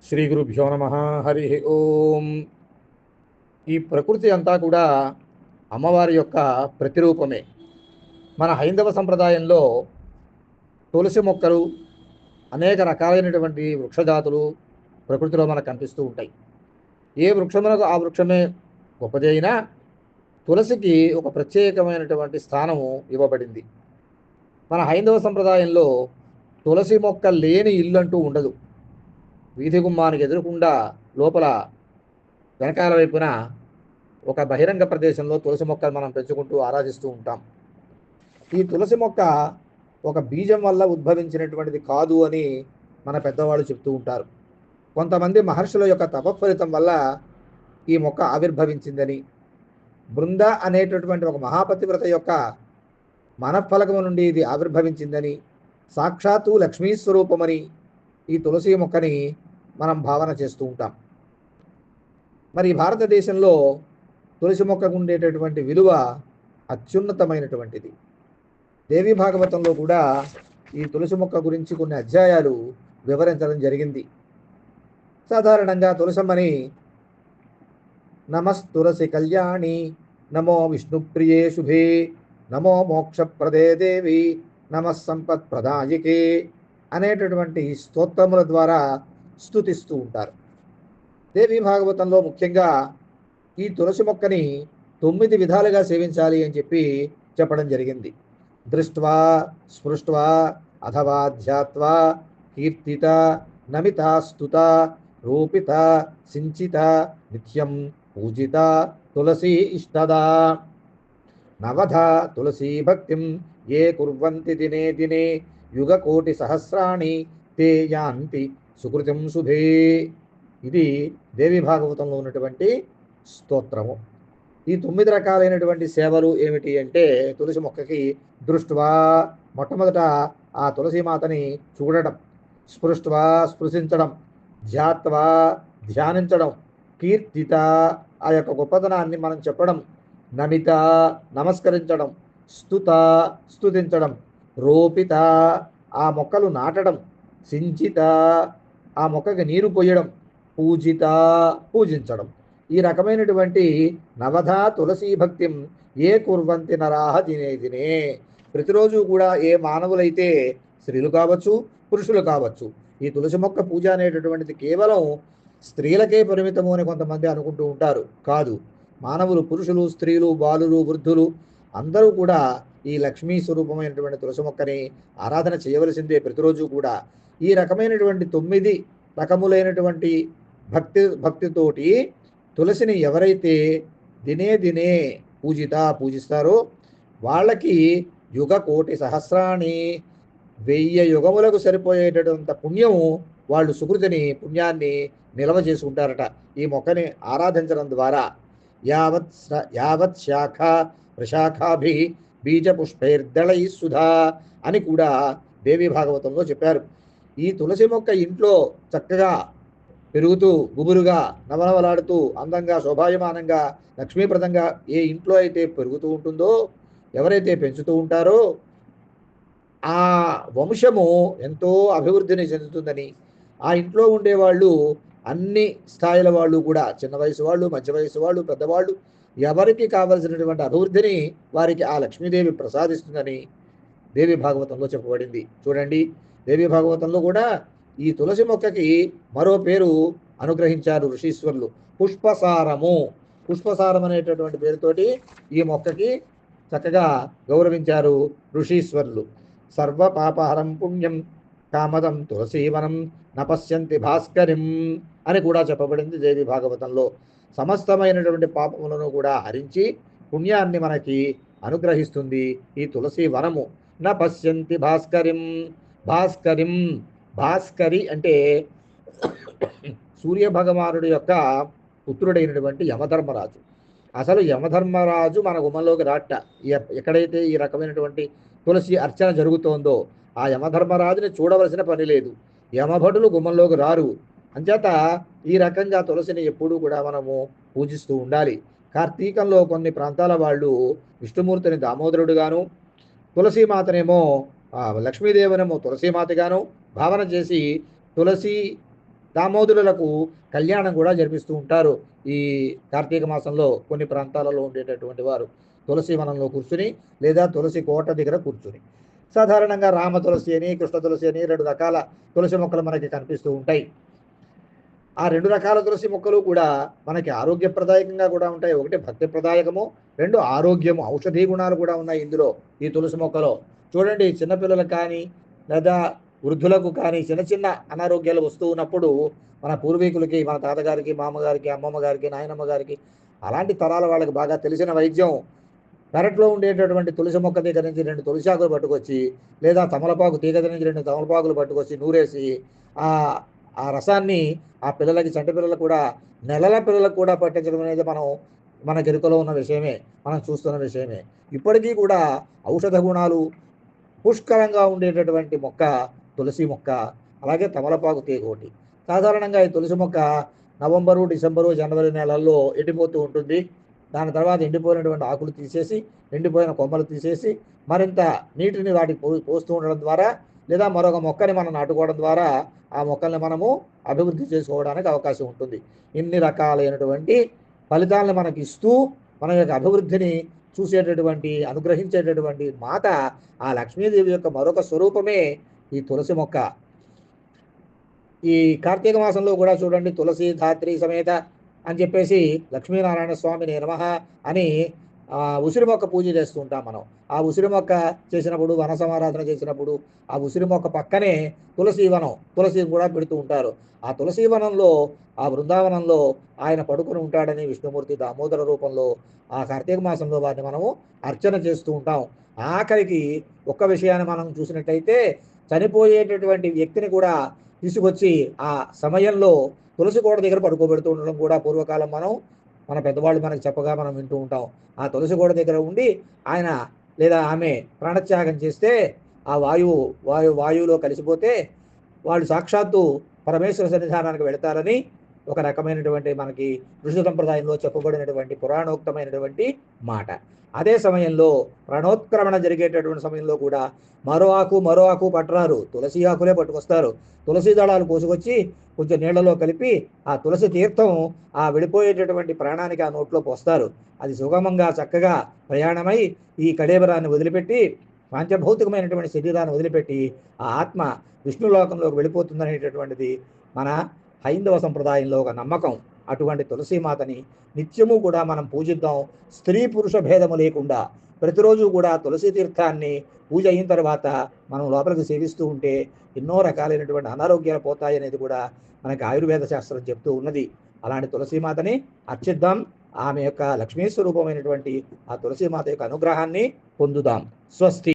శ్రీ గురుభ్యో నమ. హరి ఓం. ఈ ప్రకృతి అంతా కూడా అమ్మవారి యొక్క ప్రతిరూపమే. మన హైందవ సంప్రదాయంలో తులసి మొక్కలు, అనేక రకాలైనటువంటి వృక్షజాతులు ప్రకృతిలో మనకు కనిపిస్తూ ఉంటాయి. ఏ వృక్షమునకు ఆ వృక్షమే గొప్పది అయినా తులసికి ఒక ప్రత్యేకమైనటువంటి స్థానము ఇవ్వబడింది. మన హైందవ సంప్రదాయంలో తులసి మొక్క లేని ఇల్లు అంటూ ఉండదు. వీధి గుమ్మానికి ఎదురుకుండా లోపల వెనకాల వైపున ఒక బహిరంగ ప్రదేశంలో తులసి మొక్కలు మనం పెంచుకుంటూ ఆరాధిస్తూ ఉంటాం. ఈ తులసి మొక్క ఒక బీజం వల్ల ఉద్భవించినటువంటిది కాదు అని మన పెద్దవాళ్ళు చెప్తూ ఉంటారు. కొంతమంది మహర్షుల యొక్క తపఫలితం వల్ల ఈ మొక్క ఆవిర్భవించిందని, బృంద అనేటటువంటి ఒక మహాపతివ్రత యొక్క మనఫలకము నుండి ఇది ఆవిర్భవించిందని, సాక్షాత్తు లక్ష్మీ స్వరూపమని ఈ తులసి మొక్కని మనం భావన చేస్తూ ఉంటాం. మరి భారతదేశంలో తులసి మొక్కకు ఉండేటటువంటి విలువ అత్యున్నతమైనటువంటిది. దేవి భాగవతంలో కూడా ఈ తులసి మొక్క గురించి కొన్ని అధ్యాయాలు వివరించడం జరిగింది. సాధారణంగా తులసమ్మని నమస్తులసి కళ్యాణి, నమో విష్ణుప్రియే శుభే, నమో మోక్షప్రదే దేవి, నమః సంపత్ప్రదాయికే అనేటటువంటి స్తోత్రముల ద్వారా స్తుతిస్తూ ఉంటారు. దేవి భాగవతంలో ముఖ్యంగా ఈ తులసి మొక్కని 9 విధాలుగా సేవించాలి అని చెప్పి చెప్పడం జరిగింది. దృష్ట్వా, స్పృష్ట్వా, అథవా ధ్యాత్వా, కీర్తిత, నమిత, స్తుత, రూపిత, సించిత, నిత్యం పూజిత తులసి ఇష్టదా. నవధ తులసీ భక్తిం ఏ కుర్వంతి దినే దినే, యుగకోటి సహస్రాణి తే యాంతి సుకృతిం శుభే. ఇది దేవి భాగవతంలో ఉన్నటువంటి స్తోత్రము. ఈ 9 రకాలైనటువంటి సేవలు ఏమిటి అంటే, తులసి మొక్కకి దృష్ట్వా, మొట్టమొదట ఆ తులసీమాతని చూడడం, స్పృష్ట్వా, స్పృశించడం, ధ్యాత్వా, ధ్యానించడం, కీర్తిత, ఆ యొక్క గొప్పతనాన్ని మనం చెప్పడం, నమిత, నమస్కరించడం, స్తుత, స్తుతించడం, రోపిత, ఆ మొక్కలు నాటడం, సించిత, ఆ మొక్కకి నీరు పోయడం, పూజిత, పూజించడం. ఈ రకమైనటువంటి నవధా తులసీ భక్తిం ఏ కుర్వంతి నరాహ దినే దినే. ప్రతిరోజు కూడా ఏ మానవులైతే, స్త్రీలు కావచ్చు పురుషులు కావచ్చు, ఈ తులసి మొక్క పూజ అనేటటువంటిది కేవలం స్త్రీలకే పరిమితము అని కొంతమంది అనుకుంటూ ఉంటారు. కాదు, మానవులు, పురుషులు, స్త్రీలు, బాలురు, వృద్ధులు అందరూ కూడా ఈ లక్ష్మీ స్వరూపమైనటువంటి తులసి మొక్కని ఆరాధన చేయవలసిందే ప్రతిరోజు కూడా. ఈ రకమైనటువంటి 9 రకములైనటువంటి భక్తితోటి తులసిని ఎవరైతే దినే దినే పూజిస్తారో వాళ్ళకి యుగ కోటి సహస్రాన్ని, 1000 యుగములకు సరిపోయేటంత పుణ్యము, వాళ్ళు సుకృతిని, పుణ్యాన్ని నిల్వ చేసుకుంటారట ఈ మొక్కని ఆరాధించడం ద్వారా. యావత్ శాఖ ప్రశాఖాభి బీజ పుష్పైర్దళై సుధా అని కూడా దేవి భాగవతంలో చెప్పారు. ఈ తులసి మొక్క ఇంట్లో చక్కగా పెరుగుతూ, గుబురుగా, నవనవలాడుతూ, అందంగా, శోభాయమానంగా, లక్ష్మీప్రదంగా ఏ ఇంట్లో అయితే పెరుగుతూ ఉంటుందో, ఎవరైతే పెంచుతూ ఉంటారో ఆ వంశము ఎంతో అభివృద్ధిని చెందుతుందని, ఆ ఇంట్లో ఉండేవాళ్ళు అన్ని స్థాయిల వాళ్ళు కూడా, చిన్న వయసు వాళ్ళు, మధ్య వయసు వాళ్ళు, పెద్దవాళ్ళు, ఎవరికి కావలసినటువంటి అభివృద్ధిని వారికి ఆ లక్ష్మీదేవి ప్రసాదిస్తుందని దేవి భాగవతంలో చెప్పబడింది. చూడండి, దేవి భాగవతంలో కూడా ఈ తులసి మొక్కకి మరో పేరు అనుగ్రహించారు ఋషీశ్వరులు, పుష్పసారము. పుష్పసారం అనేటటువంటి పేరుతోటి ఈ మొక్కకి చక్కగా గౌరవించారు ఋషీశ్వరులు. సర్వ పాపహరం పుణ్యం కామదం తులసీవనం నపశ్యంతి భాస్కరిం అని కూడా చెప్పబడింది దేవి భాగవతంలో. సమస్తమైనటువంటి పాపములను కూడా హరించి పుణ్యాన్ని మనకి అనుగ్రహిస్తుంది ఈ తులసి వనము. నపశ్యంతి భాస్కరిం. భాస్కరిం, భాస్కరి అంటే సూర్య భగవానుడి యొక్క పుత్రుడైనటువంటి యమధర్మరాజు. అసలు యమధర్మరాజు మన గుమ్మంలోకి రాట. ఎక్కడైతే ఈ రకమైనటువంటి తులసి అర్చన జరుగుతోందో ఆ యమధర్మరాజుని చూడవలసిన పని లేదు. యమభటులు గుమ్మంలోకి రారు. అంచేత ఈ రకంగా తులసిని ఎప్పుడూ కూడా మనము పూజిస్తూ ఉండాలి. కార్తీకంలో కొన్ని ప్రాంతాల వాళ్ళు విష్ణుమూర్తిని దామోదరుడుగాను, తులసీమాతనేమో లక్ష్మీదేవనేమో తులసీమాతగాను భావన చేసి తులసి దామోదరులకు కళ్యాణం కూడా జరిపిస్తూ ఉంటారు. ఈ కార్తీక మాసంలో కొన్ని ప్రాంతాలలో ఉండేటటువంటి వారు తులసి వనంలో కూర్చుని లేదా తులసి కోట దగ్గర కూర్చుని, సాధారణంగా రామ తులసి అని, కృష్ణ తులసి అని 2 రకాల తులసి మొక్కలు మనకి కనిపిస్తూ ఉంటాయి. ఆ 2 రకాల తులసి మొక్కలు కూడా మనకి ఆరోగ్యప్రదాయకంగా కూడా ఉంటాయి. ఒకటి భక్తి ప్రదాయకము, 2 ఆరోగ్యము, ఔషధీ గుణాలు కూడా ఉన్నాయి ఇందులో ఈ తులసి మొక్కలో. చూడండి, చిన్నపిల్లలకు కానీ లేదా వృద్ధులకు కానీ చిన్న చిన్న అనారోగ్యాలు వస్తూ ఉన్నప్పుడు మన పూర్వీకులకి, మన తాతగారికి, మామగారికి, అమ్మమ్మ గారికి, నాయనమ్మ గారికి, అలాంటి తరాల వాళ్ళకి బాగా తెలిసిన వైద్యం పెరట్లో ఉండేటటువంటి తులసి మొక్క దగ్గర నుంచి 2 తులసి ఆకులు పట్టుకొచ్చి, లేదా తమలపాకు తీగ దగ్గర నుంచి 2 తమలపాకులు పట్టుకొచ్చి నూరేసి ఆ ఆ రసాన్ని ఆ పిల్లలకి, చంటి పిల్లలకు కూడా, నెలల పిల్లలకు కూడా పట్టించడం అనేది మన గెరుకలో ఉన్న విషయమే, మనం చూస్తున్న విషయమే. ఇప్పటికీ కూడా ఔషధ గుణాలు పుష్కలంగా ఉండేటటువంటి మొక్క తులసి మొక్క. అలాగే తమలపాకు తీగ ఒకటి. సాధారణంగా ఈ తులసి మొక్క నవంబరు, డిసెంబరు, జనవరి నెలల్లో ఎండిపోతూ ఉంటుంది. దాని తర్వాత ఎండిపోయినటువంటి ఆకులు తీసేసి, ఎండిపోయిన కొమ్మలు తీసేసి, మరింత నీటిని వాటికి పోస్తూ ఉండడం ద్వారా, లేదా మరొక మొక్కని మనం నాటుకోవడం ద్వారా ఆ మొక్కల్ని మనము అభివృద్ధి చేసుకోవడానికి అవకాశం ఉంటుంది. ఇన్ని రకాలైనటువంటి ఫలితాలను మనకి ఇస్తూ మన యొక్క అభివృద్ధిని చూసేటటువంటి, అనుగ్రహించేటటువంటి మాత ఆ లక్ష్మీదేవి యొక్క మరొక స్వరూపమే ఈ తులసి మొక్క. ఈ కార్తీక మాసంలో కూడా చూడండి, తులసి ధాత్రి సమేత అని చెప్పేసి లక్ష్మీనారాయణ స్వామిని నమః అని ఉసిరి మొక్క పూజ చేస్తూ ఉంటాం మనం. ఆ ఉసిరి మొక్క చేసినప్పుడు, వన సమారాధన చేసినప్పుడు ఆ ఉసిరి మొక్క పక్కనే తులసి వనం, తులసి కూడా పెడుతూ ఉంటారు. ఆ తులసి వనంలో, ఆ బృందావనంలో ఆయన పడుకొని ఉంటాడని విష్ణుమూర్తి దామోదర రూపంలో ఆ కార్తీక మాసంలో వారిని మనము అర్చన చేస్తూ ఉంటాం. ఆఖరికి ఒక్క విషయాన్ని మనం చూసినట్టయితే, చనిపోయేటటువంటి వ్యక్తిని కూడా తీసుకొచ్చి ఆ సమయంలో తులసి కోట దగ్గర పడుకోబెడుతూ ఉండడం కూడా పూర్వకాలం మన పెద్దవాళ్ళు మనకు చెప్పగా మనం వింటూ ఉంటాం. ఆ తులసి కోట దగ్గర ఉండి ఆయన లేదా ఆమె ప్రాణత్యాగం చేస్తే ఆ వాయువులో కలిసిపోతే వాళ్ళు సాక్షాత్తు పరమేశ్వర సన్నిధానానికి వెళతారని ఒక రకమైనటువంటి మనకి ఋషి సంప్రదాయంలో చెప్పబడినటువంటి పురాణోక్తమైనటువంటి మాట. అదే సమయంలో ప్రాణోత్క్రమణ జరిగేటటువంటి సమయంలో కూడా మరో ఆకు పట్టరారు, తులసి ఆకులే పట్టుకొస్తారు. తులసి దళాలు కోసుకొచ్చి కొంచెం నీళ్లలో కలిపి ఆ తులసి తీర్థం ఆ వెళ్ళిపోయేటటువంటి ప్రాణానికి ఆ నోట్లో పోస్తారు. అది సుగమంగా చక్కగా ప్రయాణమై ఈ కళేబరాన్ని వదిలిపెట్టి, పాంచభౌతికమైనటువంటి శరీరాన్ని వదిలిపెట్టి ఆ ఆత్మ విష్ణులోకంలోకి వెళ్ళిపోతుందనేటటువంటిది మన హైందవ సంప్రదాయంలో ఒక నమ్మకం. అటువంటి తులసీమాతని నిత్యము కూడా మనం పూజిద్దాం. స్త్రీ పురుష భేదము లేకుండా ప్రతిరోజు కూడా తులసి తీర్థాన్ని పూజ అయిన తర్వాత మనం లోపలికి సేవిస్తూ ఉంటే ఎన్నో రకాలైనటువంటి అనారోగ్యాలు పోతాయి అనేది కూడా మనకి ఆయుర్వేద శాస్త్రం చెప్తూ ఉన్నది. అలాంటి తులసీమాతని అర్చిద్దాం. ఆమె యొక్క లక్ష్మీ స్వరూపమైనటువంటి ఆ తులసీమాత యొక్క అనుగ్రహాన్ని పొందుదాం. స్వస్తి.